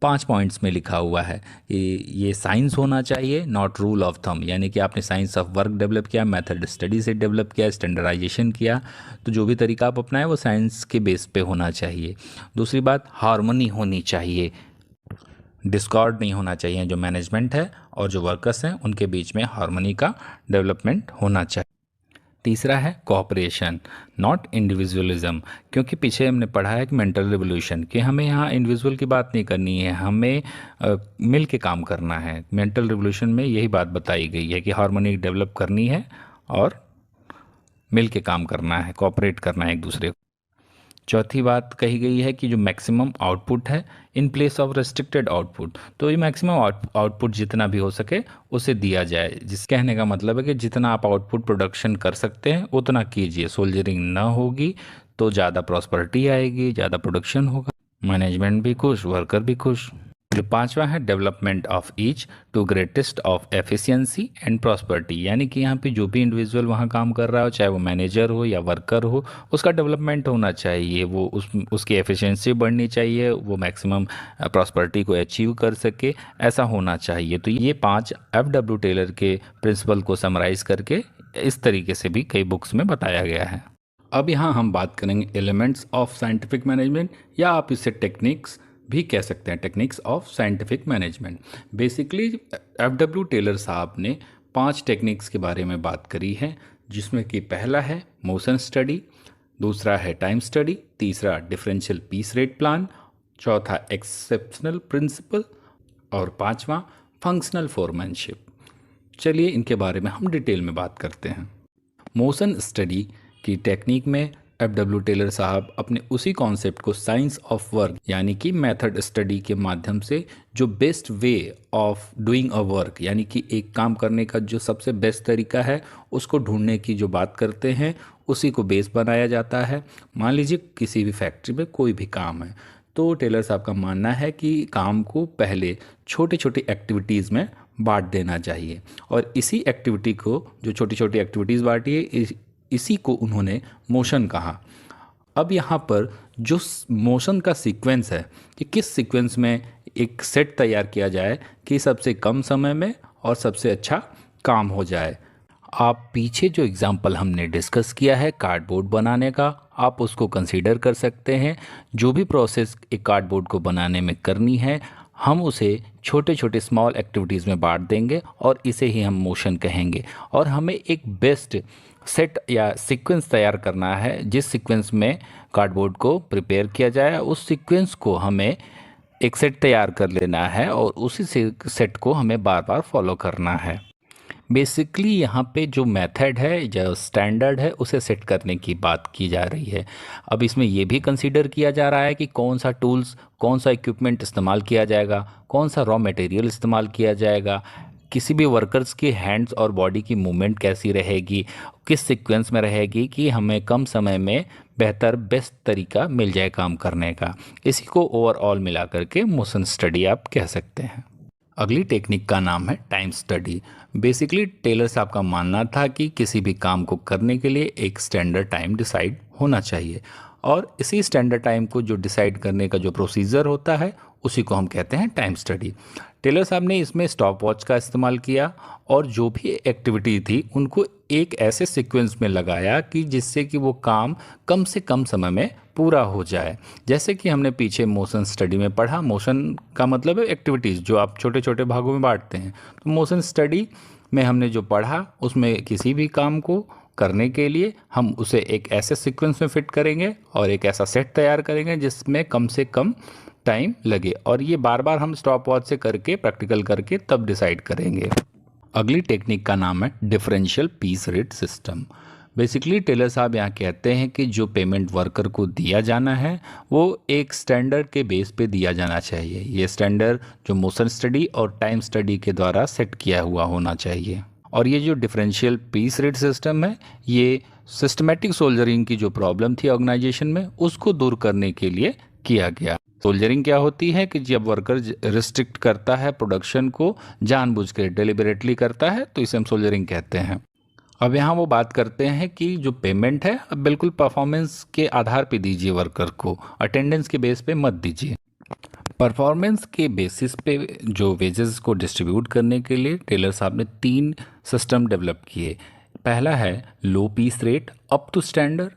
5 पॉइंट्स में लिखा हुआ है कि ये साइंस होना चाहिए, नॉट रूल ऑफ थंब, यानी कि आपने साइंस ऑफ वर्क डेवलप किया, मेथड स्टडी से डेवलप किया, स्टैंडर्डाइजेशन किया, तो जो भी तरीका आप अपनाएं वो साइंस के बेस पे होना चाहिए। दूसरी बात, हार्मनी होनी चाहिए, डिस्कॉर्ड नहीं होना चाहिए, जो मैनेजमेंट है और जो वर्कर्स हैं उनके बीच में हार्मनी का डेवलपमेंट होना चाहिए। तीसरा है कोऑपरेशन, नॉट इंडिविजुअलिज्म, क्योंकि पीछे हमने पढ़ा है कि मेंटल रिवोल्यूशन कि हमें यहाँ इंडिविजुअल की बात नहीं करनी है, हमें मिल के काम करना है। मेंटल रिवोल्यूशन में यही बात बताई गई है कि हार्मनी डेवलप करनी है और मिल के काम करना है, कोऑपरेट करना है एक दूसरे को। चौथी बात कही गई है कि जो मैक्सिमम आउटपुट है in place of restricted output, तो ये मैक्सिमम आउटपुट जितना भी हो सके उसे दिया जाए, जिस कहने का मतलब है कि जितना आप आउटपुट प्रोडक्शन कर सकते हैं उतना कीजिए। सोल्जरिंग ना होगी तो ज़्यादा प्रॉस्पेरिटी आएगी, ज़्यादा प्रोडक्शन होगा, मैनेजमेंट भी खुश, वर्कर भी खुश। जो पांचवा है development of each to greatest of efficiency and prosperity, यानी कि यहाँ पे जो भी इंडिविजुअल वहाँ काम कर रहा हो, चाहे वो मैनेजर हो या वर्कर हो, उसका डेवलपमेंट होना चाहिए, वो उसकी एफिशिएंसी बढ़नी चाहिए, वो मैक्सिमम प्रॉस्पेरिटी को अचीव कर सके, ऐसा होना चाहिए। तो ये 5 F.W. टेलर के प्रिंसिपल को समराइज करके इस तरीके से भी कई बुक्स में बताया गया है। अब यहाँ हम बात करेंगे एलिमेंट्स ऑफ साइंटिफिक मैनेजमेंट, या आप इसे टेक्निक्स भी कह सकते हैं, techniques of scientific management. Basically F.W. Taylor साहब ने 5 टेक्निक्स के बारे में बात करी है, जिसमें कि पहला है मोशन स्टडी, दूसरा है टाइम स्टडी, तीसरा डिफरेंशियल पीस रेट प्लान, चौथा एक्सेप्शनल प्रिंसिपल और पांचवा फंक्शनल फोरमैनशिप। चलिए इनके बारे में हम डिटेल में बात करते हैं। मोशन स्टडी की टेक्निक में F.W. टेलर साहब अपने उसी कॉन्सेप्ट को साइंस ऑफ वर्क यानी कि मेथड स्टडी के माध्यम से जो best way of doing a work, यानी कि एक काम करने का जो सबसे बेस्ट तरीका है उसको ढूंढने की जो बात करते हैं, उसी को बेस बनाया जाता है। मान लीजिए किसी भी फैक्ट्री में कोई भी काम है, तो टेलर साहब का मानना है कि काम को पहले छोटे छोटी एक्टिविटीज़ में बांट देना चाहिए, और इसी एक्टिविटी को, जो छोटी छोटी एक्टिविटीज़ बांटी है, इसी को उन्होंने मोशन कहा। अब यहाँ पर जो मोशन का सीक्वेंस है कि किस सीक्वेंस में एक सेट तैयार किया जाए कि सबसे कम समय में और सबसे अच्छा काम हो जाए। आप पीछे जो एग्जाम्पल हमने डिस्कस किया है कार्डबोर्ड बनाने का, आप उसको कंसीडर कर सकते हैं। जो भी प्रोसेस एक कार्डबोर्ड को बनाने में करनी है, हम उसे छोटे छोटे स्मॉल एक्टिविटीज़ में बांट देंगे और इसे ही हम मोशन कहेंगे। और हमें एक बेस्ट सेट या सीक्वेंस तैयार करना है, जिस सीक्वेंस में कार्डबोर्ड को प्रिपेयर किया जाए उस सीक्वेंस को हमें एक सेट तैयार कर लेना है और उसी सेट को हमें बार बार फॉलो करना है। बेसिकली यहाँ पे जो मेथड है, जो स्टैंडर्ड है, उसे सेट करने की बात की जा रही है। अब इसमें ये भी कंसीडर किया जा रहा है कि कौन सा टूल्स, कौन सा इक्विपमेंट इस्तेमाल किया जाएगा, कौन सा रॉ मटेरियल इस्तेमाल किया जाएगा, किसी भी वर्कर्स के हैंड्स और बॉडी की मूवमेंट कैसी रहेगी, किस सीक्वेंस में रहेगी कि हमें कम समय में बेहतर बेस्ट तरीका मिल जाए काम करने का। इसी को ओवरऑल मिला करके मोशन स्टडी आप कह सकते हैं। अगली टेक्निक का नाम है टाइम स्टडी। बेसिकली टेलर साहब का मानना था कि किसी भी काम को करने के लिए एक स्टैंडर्ड टाइम डिसाइड होना चाहिए और इसी स्टैंडर्ड टाइम को जो डिसाइड करने का जो प्रोसीजर होता है उसी को हम कहते हैं टाइम स्टडी। टेलर साहब ने इसमें स्टॉप वॉच का इस्तेमाल किया और जो भी एक्टिविटी थी उनको एक ऐसे सीक्वेंस में लगाया कि जिससे कि वो काम कम से कम समय में पूरा हो जाए। जैसे कि हमने पीछे मोशन स्टडी में पढ़ा, मोशन का मतलब है एक्टिविटीज़ जो आप छोटे छोटे भागों में बांटते हैं। तो मोशन स्टडी में हमने जो पढ़ा उसमें किसी भी काम को करने के लिए हम उसे एक ऐसे सीक्वेंस में फिट करेंगे और एक ऐसा सेट तैयार करेंगे जिसमें कम से कम टाइम लगे, और ये बार बार हम स्टॉप वॉच से करके प्रैक्टिकल करके तब डिसाइड करेंगे। अगली टेक्निक का नाम है differential piece rate system. Basically Taylor साहब यहाँ कहते हैं कि जो पेमेंट वर्कर को दिया जाना है वो एक स्टैंडर्ड के बेस पे दिया जाना चाहिए। ये स्टैंडर्ड जो मोशन स्टडी और टाइम स्टडी के द्वारा सेट किया हुआ होना चाहिए। और ये जो डिफरेंशियल पीस रेट सिस्टम है, ये सिस्टमेटिक सोल्जरिंग की जो प्रॉब्लम थी ऑर्गेनाइजेशन में उसको दूर करने के लिए किया गया। सोल्जरिंग क्या होती है कि जब वर्कर रिस्ट्रिक्ट करता है प्रोडक्शन को, जानबूझकर डेलिबरेटली करता है, तो इसे हम सोल्जरिंग कहते हैं। अब यहाँ वो बात करते हैं कि जो पेमेंट है अब बिल्कुल परफॉर्मेंस के आधार पे दीजिए, वर्कर को अटेंडेंस के बेस पे मत दीजिए। परफॉर्मेंस के बेसिस पे जो वेजेस को डिस्ट्रीब्यूट करने के लिए टेलर साहब ने 3 सिस्टम डेवलप किए। पहला है low piece rate up to standard,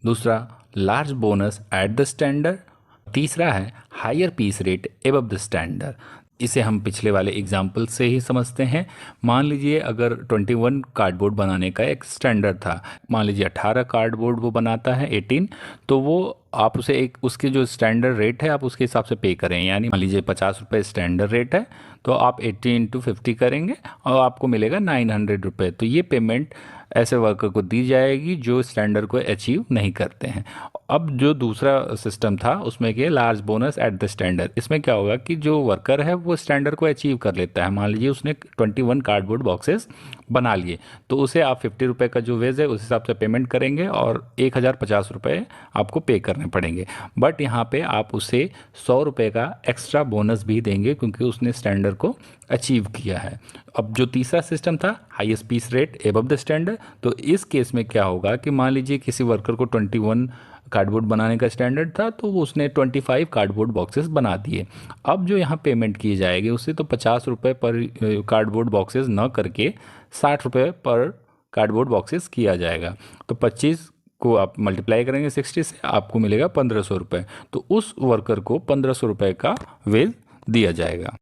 दूसरा large bonus at the standard, तीसरा है higher piece rate above the standard. इसे हम पिछले वाले एग्जाम्पल से ही समझते हैं। मान लीजिए अगर 21 कार्डबोर्ड बनाने का एक स्टैंडर्ड था, मान लीजिए 18 कार्डबोर्ड वो बनाता है 18, तो वो आप उसे एक उसके जो स्टैंडर्ड रेट है आप उसके हिसाब से पे करें। यानी मान लीजिए 50 रुपये स्टैंडर्ड रेट है तो आप 80 × 50 करेंगे और आपको मिलेगा 900 रुपये। तो ये पेमेंट ऐसे वर्कर को दी जाएगी जो स्टैंडर्ड को अचीव नहीं करते हैं। अब जो दूसरा सिस्टम था उसमें कि large bonus at the standard, इसमें क्या होगा कि जो वर्कर है वो स्टैंडर्ड को अचीव कर लेता है। मान लीजिए उसने 21 कार्डबोर्ड बॉक्सेस बना लिए तो उसे आप 50 रुपये का जो वेज है उस हिसाब से पेमेंट करेंगे और 1050 रुपये आपको पे करने पड़ेंगे। बट यहाँ पे आप उसे 100 रुपये का एक्स्ट्रा बोनस भी देंगे क्योंकि उसने स्टैंडर्ड को अचीव किया है। अब जो तीसरा सिस्टम था highest piece rate above the standard, तो इस केस में क्या होगा कि मान लीजिए किसी वर्कर को 21 कार्डबोर्ड बनाने का स्टैंडर्ड था तो वो उसने 25 कार्डबोर्ड बॉक्सेस बना दिए। अब जो यहाँ पेमेंट की जाएगी उससे तो 50 रुपये पर कार्डबोर्ड बॉक्सेस न करके 60 रुपये पर कार्डबोर्ड बॉक्सेस किया जाएगा। तो 25 को आप मल्टीप्लाई करेंगे 60 से, आपको मिलेगा 1500 रुपये। तो उस वर्कर को 1500 रुपये का वेज दिया जाएगा।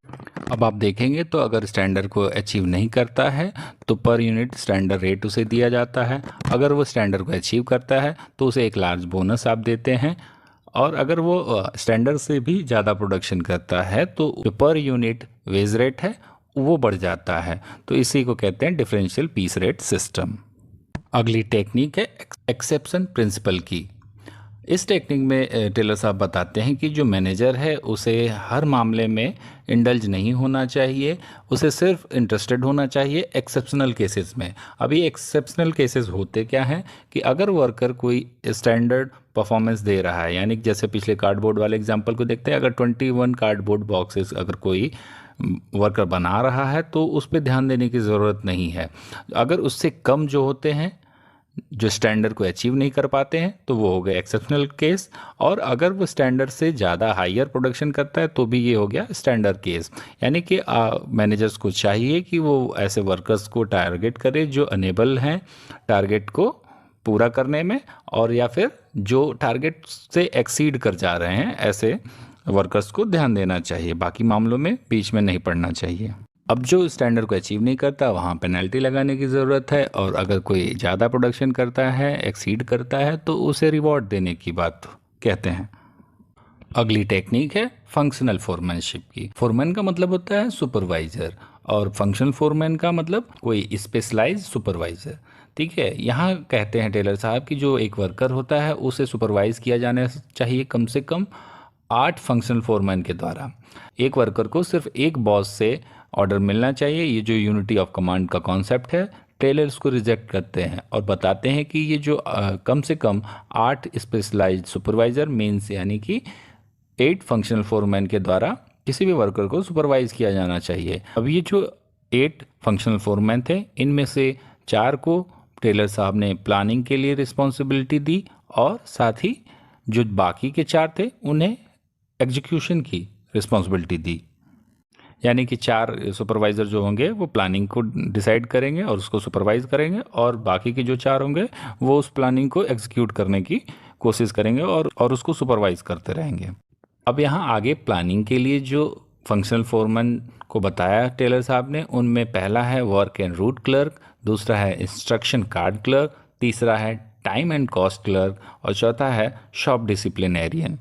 अब आप देखेंगे तो अगर स्टैंडर्ड को अचीव नहीं करता है तो पर यूनिट स्टैंडर्ड रेट उसे दिया जाता है। अगर वो स्टैंडर्ड को अचीव करता है तो उसे एक लार्ज बोनस आप देते हैं, और अगर वो स्टैंडर्ड से भी ज़्यादा प्रोडक्शन करता है तो जो पर यूनिट वेज रेट है वो बढ़ जाता है। तो इसी को कहते हैं डिफरेंशियल पीस रेट सिस्टम। अगली टेक्निक है एक्सेप्शन प्रिंसिपल की। इस टेक्निक में टेलर साहब बताते हैं कि जो मैनेजर है उसे हर मामले में इंडल्ज नहीं होना चाहिए, उसे सिर्फ इंटरेस्टेड होना चाहिए एक्सेप्शनल केसेस में। अभी एक्सेप्शनल केसेस होते क्या हैं कि अगर वर्कर कोई स्टैंडर्ड परफॉर्मेंस दे रहा है, यानी जैसे पिछले कार्डबोर्ड वाले एग्जांपल को देखते हैं, अगर 21 कार्डबोर्ड बॉक्सेस अगर कोई वर्कर बना रहा है तो उस पर ध्यान देने की ज़रूरत नहीं है। अगर उससे कम जो होते हैं, जो स्टैंडर्ड को अचीव नहीं कर पाते हैं, तो वो हो गया एक्सेप्शनल केस। और अगर वो स्टैंडर्ड से ज़्यादा हायर प्रोडक्शन करता है तो भी ये हो गया स्टैंडर्ड केस। यानी कि मैनेजर्स को चाहिए कि वो ऐसे वर्कर्स को टारगेट करे जो अनेबल हैं टारगेट को पूरा करने में, और या फिर जो टारगेट से एक्सीड कर जा रहे हैं ऐसे वर्कर्स को ध्यान देना चाहिए, बाकी मामलों में बीच में नहीं पड़ना चाहिए। अब जो स्टैंडर्ड को अचीव नहीं करता वहाँ पेनल्टी लगाने की ज़रूरत है, और अगर कोई ज़्यादा प्रोडक्शन करता है, एक्सीड करता है, तो उसे रिवॉर्ड देने की बात कहते हैं। अगली टेक्निक है फंक्शनल फोरमैनशिप की। फोरमैन का मतलब होता है सुपरवाइजर, और फंक्शनल फोरमैन का मतलब कोई स्पेशलाइज सुपरवाइजर। ठीक है, यहाँ कहते हैं टेलर साहब कि जो एक वर्कर होता है उसे सुपरवाइज किया जाना चाहिए कम से कम 8 फंक्शनल फोरमैन के द्वारा। एक वर्कर को सिर्फ एक बॉस से ऑर्डर मिलना चाहिए। ये जो यूनिटी ऑफ कमांड का कॉन्सेप्ट है, टेलर इसको रिजेक्ट करते हैं और बताते हैं कि ये जो कम से कम 8 स्पेशलाइज्ड सुपरवाइजर मीन्स यानी कि 8 फंक्शनल फोरमैन के द्वारा किसी भी वर्कर को सुपरवाइज किया जाना चाहिए। अब ये जो 8 फंक्शनल फोरमैन थे, इनमें से 4 को टेलर साहब ने प्लानिंग के लिए रिस्पॉन्सिबिलिटी दी, और साथ ही जो बाकी के 4 थे उन्हें एग्जीक्यूशन की रिस्पॉन्सिबिलिटी दी। यानी कि 4 सुपरवाइज़र जो होंगे वो प्लानिंग को डिसाइड करेंगे और उसको सुपरवाइज करेंगे, और बाकी के जो 4 होंगे वो उस प्लानिंग को एग्जीक्यूट करने की कोशिश करेंगे और उसको सुपरवाइज करते रहेंगे। अब यहाँ आगे प्लानिंग के लिए जो फंक्शनल फोरमैन को बताया टेलर साहब ने, उनमें पहला है वर्क एंड रूट क्लर्क, दूसरा है इंस्ट्रक्शन कार्ड क्लर्क, तीसरा है टाइम एंड कॉस्ट क्लर्क, और चौथा है शॉप डिसिप्लिनेरियन।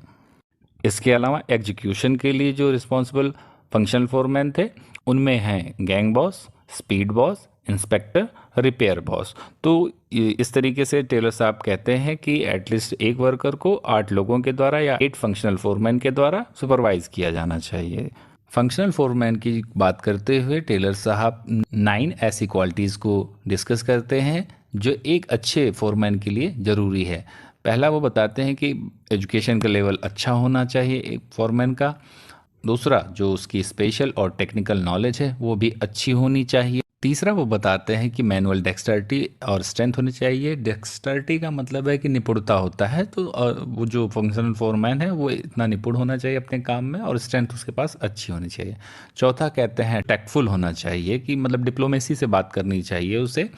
इसके अलावा एग्जीक्यूशन के लिए जो रिस्पॉन्सिबल फंक्शनल फोरमैन थे उनमें हैं gang boss, speed boss, inspector, repair boss. तो इस तरीके से टेलर साहब कहते हैं कि एटलीस्ट एक वर्कर को 8 लोगों के द्वारा या 8 फंक्शनल फोरमैन के द्वारा सुपरवाइज किया जाना चाहिए। फंक्शनल फोरमैन की बात करते हुए टेलर साहब 9 ऐसी क्वालिटीज़ को डिस्कस करते हैं जो एक अच्छे फोरमैन के लिए ज़रूरी है। पहला वो बताते हैं कि एजुकेशन का लेवल अच्छा होना चाहिए एक फोरमैन का। दूसरा, जो उसकी स्पेशल और टेक्निकल नॉलेज है वो भी अच्छी होनी चाहिए। तीसरा, वो बताते हैं कि मैनुअल डेक्सटरिटी और स्ट्रेंथ होनी चाहिए। डेक्सटरिटी का मतलब है कि निपुणता होता है, तो वो जो फंक्शनल फोरमैन है वो इतना निपुण होना चाहिए अपने काम में, और स्ट्रेंथ उसके पास अच्छी होनी चाहिए। चौथा कहते हैं टैक्टफुल होना चाहिए, कि मतलब डिप्लोमेसी से बात करनी चाहिए उसे।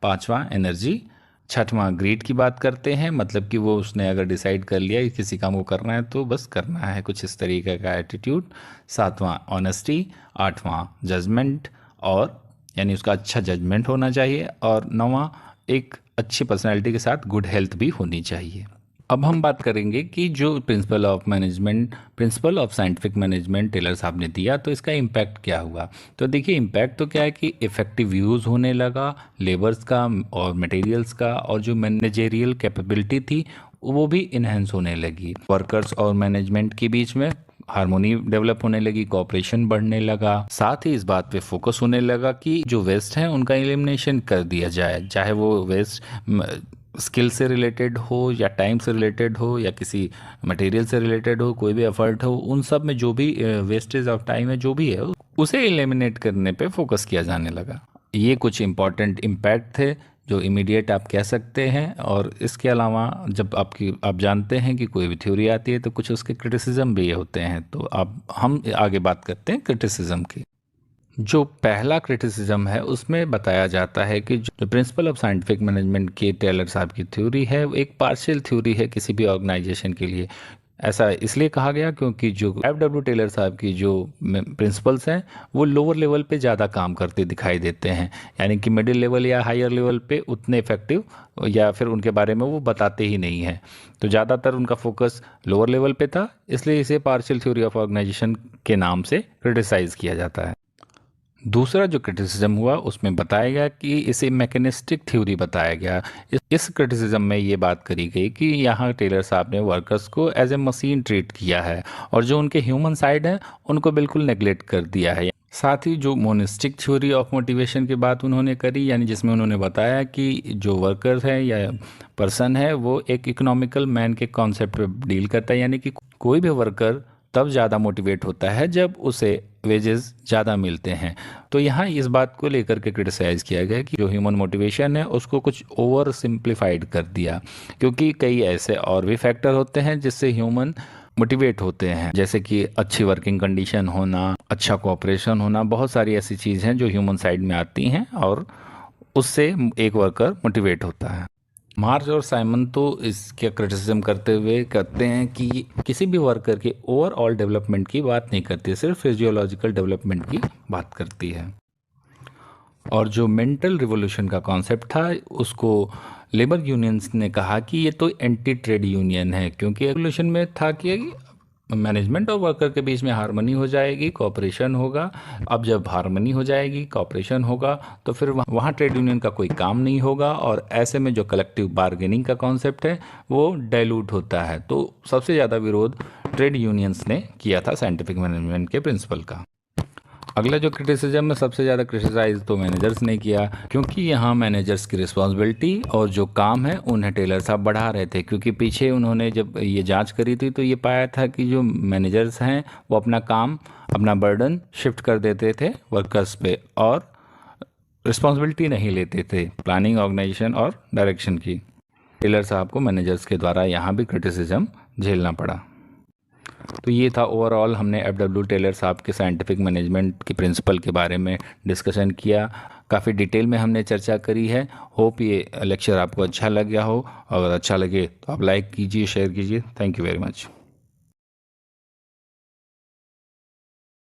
पांचवा, एनर्जी। छठवां, ग्रीड की बात करते हैं, मतलब कि वो उसने अगर डिसाइड कर लिया कि किसी काम को करना है तो बस करना है, कुछ इस तरीके का एटीट्यूड। सातवां, ऑनेस्टी। आठवां, जजमेंट, और यानी उसका अच्छा जजमेंट होना चाहिए। और नौवां, एक अच्छी पर्सनैलिटी के साथ गुड हेल्थ भी होनी चाहिए। अब हम बात करेंगे कि जो principle of scientific management Taylor साहब ने दिया, तो इसका इम्पैक्ट क्या हुआ। तो देखिए, इम्पैक्ट तो क्या है कि इफ़ेक्टिव यूज़ होने लगा लेबर्स का और मटेरियल्स का, और जो मैनेजेरियल कैपेबिलिटी थी वो भी इन्हेंस होने लगी। वर्कर्स और मैनेजमेंट के बीच में हार्मोनी डेवलप होने लगी, कोऑपरेशन बढ़ने लगा। साथ ही इस बात पे फोकस होने लगा कि जो वेस्ट है उनका एलिमिनेशन कर दिया जाए, चाहे वो वेस्ट स्किल से रिलेटेड हो या टाइम से रिलेटेड हो या किसी मटेरियल से रिलेटेड हो, कोई भी एफर्ट हो, उन सब में जो भी वेस्टेज ऑफ टाइम है जो भी है उसे एलिमिनेट करने पे फोकस किया जाने लगा। ये कुछ इम्पॉर्टेंट इम्पैक्ट थे जो इमीडिएट आप कह सकते हैं। और इसके अलावा जब आप जानते हैं कि कोई भी थ्योरी आती है तो कुछ उसके क्रिटिसिज्म भी होते हैं, तो हम आगे बात करते हैं क्रिटिसिज्म की। जो पहला क्रिटिसिज्म है उसमें बताया जाता है कि जो प्रिंसिपल ऑफ साइंटिफिक मैनेजमेंट की टेलर साहब की थ्योरी है वो एक पार्शियल थ्योरी है किसी भी ऑर्गेनाइजेशन के लिए। ऐसा इसलिए कहा गया क्योंकि जो F.W. टेलर साहब की जो प्रिंसिपल्स हैं वो लोअर लेवल पे ज़्यादा काम करते दिखाई देते हैं, यानी कि मिडिल लेवल या हायर लेवल पे उतने इफेक्टिव या फिर उनके बारे में वो बताते ही नहीं हैं। तो ज़्यादातर उनका फोकस लोअर लेवल पे था, इसलिए इसे पार्शियल थ्योरी ऑफ ऑर्गेनाइजेशन के नाम से क्रिटिसाइज़ किया जाता है। दूसरा जो क्रिटिसिज्म हुआ उसमें बताया गया कि इसे मैकेनिस्टिक थ्योरी बताया गया। इस क्रिटिसिज्म में ये बात करी गई कि यहाँ टेलर साहब ने वर्कर्स को एज ए मशीन ट्रीट किया है और जो उनके ह्यूमन साइड है उनको बिल्कुल नेग्लेक्ट कर दिया है। साथ ही जो मोनिस्टिक थ्योरी ऑफ मोटिवेशन की बात उन्होंने करी, यानी जिसमें उन्होंने बताया कि जो वर्कर है या पर्सन है वो एक इकोनॉमिकल मैन के कॉन्सेप्ट पे डील करता है, यानी कि कोई भी वर्कर तब ज़्यादा मोटिवेट होता है जब उसे वेजेस ज़्यादा मिलते हैं। तो यहाँ इस बात को लेकर के क्रिटिसाइज़ किया गया कि जो ह्यूमन मोटिवेशन है उसको कुछ ओवर सिंप्लीफाइड कर दिया, क्योंकि कई ऐसे और भी फैक्टर होते हैं जिससे ह्यूमन मोटिवेट होते हैं, जैसे कि अच्छी वर्किंग कंडीशन होना, अच्छा कोऑपरेशन होना, बहुत सारी ऐसी चीज़ हैं जो ह्यूमन साइड में आती हैं और उससे एक वर्कर मोटिवेट होता है। मार्च और साइमन तो इसके क्रिटिसिज्म करते हुए कहते हैं कि किसी भी वर्कर के ओवरऑल डेवलपमेंट की बात नहीं करती, सिर्फ फिजियोलॉजिकल डेवलपमेंट की बात करती है। और जो मेंटल रिवॉल्यूशन का कॉन्सेप्ट था, उसको लेबर यूनियंस ने कहा कि ये तो एंटी ट्रेड यूनियन है, क्योंकि रिवॉल्यूशन में था कि मैनेजमेंट और वर्कर के बीच में हार्मनी हो जाएगी, कोऑपरेशन होगा। अब जब हार्मनी हो जाएगी, कोऑपरेशन होगा, तो फिर वहाँ ट्रेड यूनियन का कोई काम नहीं होगा, और ऐसे में जो कलेक्टिव बार्गेनिंग का कॉन्सेप्ट है वो डाइल्यूट होता है। तो सबसे ज़्यादा विरोध ट्रेड यूनियंस ने किया था साइंटिफिक मैनेजमेंट के प्रिंसिपल का। अगला जो क्रिटिसिज्म में सबसे ज़्यादा क्रिटिसाइज तो मैनेजर्स ने किया, क्योंकि यहाँ मैनेजर्स की रिस्पॉन्सिबिलिटी और जो काम है उन्हें टेलर साहब बढ़ा रहे थे। क्योंकि पीछे उन्होंने जब ये जांच करी थी तो ये पाया था कि जो मैनेजर्स हैं वो अपना काम, अपना बर्डन शिफ्ट कर देते थे वर्कर्स पे, और रिस्पॉन्सिबिलिटी नहीं लेते थे प्लानिंग, ऑर्गेनाइजेशन और डायरेक्शन की। टेलर साहब को मैनेजर्स के द्वारा यहाँ भी क्रिटिसिज्म झेलना पड़ा। तो ये था ओवरऑल, हमने एफ.डब्ल्यू. टेलर साहब के साइंटिफिक मैनेजमेंट के प्रिंसिपल के बारे में डिस्कशन किया। काफ़ी डिटेल में हमने चर्चा करी है। होप ये लेक्चर आपको अच्छा लग गया हो। अगर अच्छा लगे तो आप लाइक कीजिए, शेयर कीजिए। Thank you very much.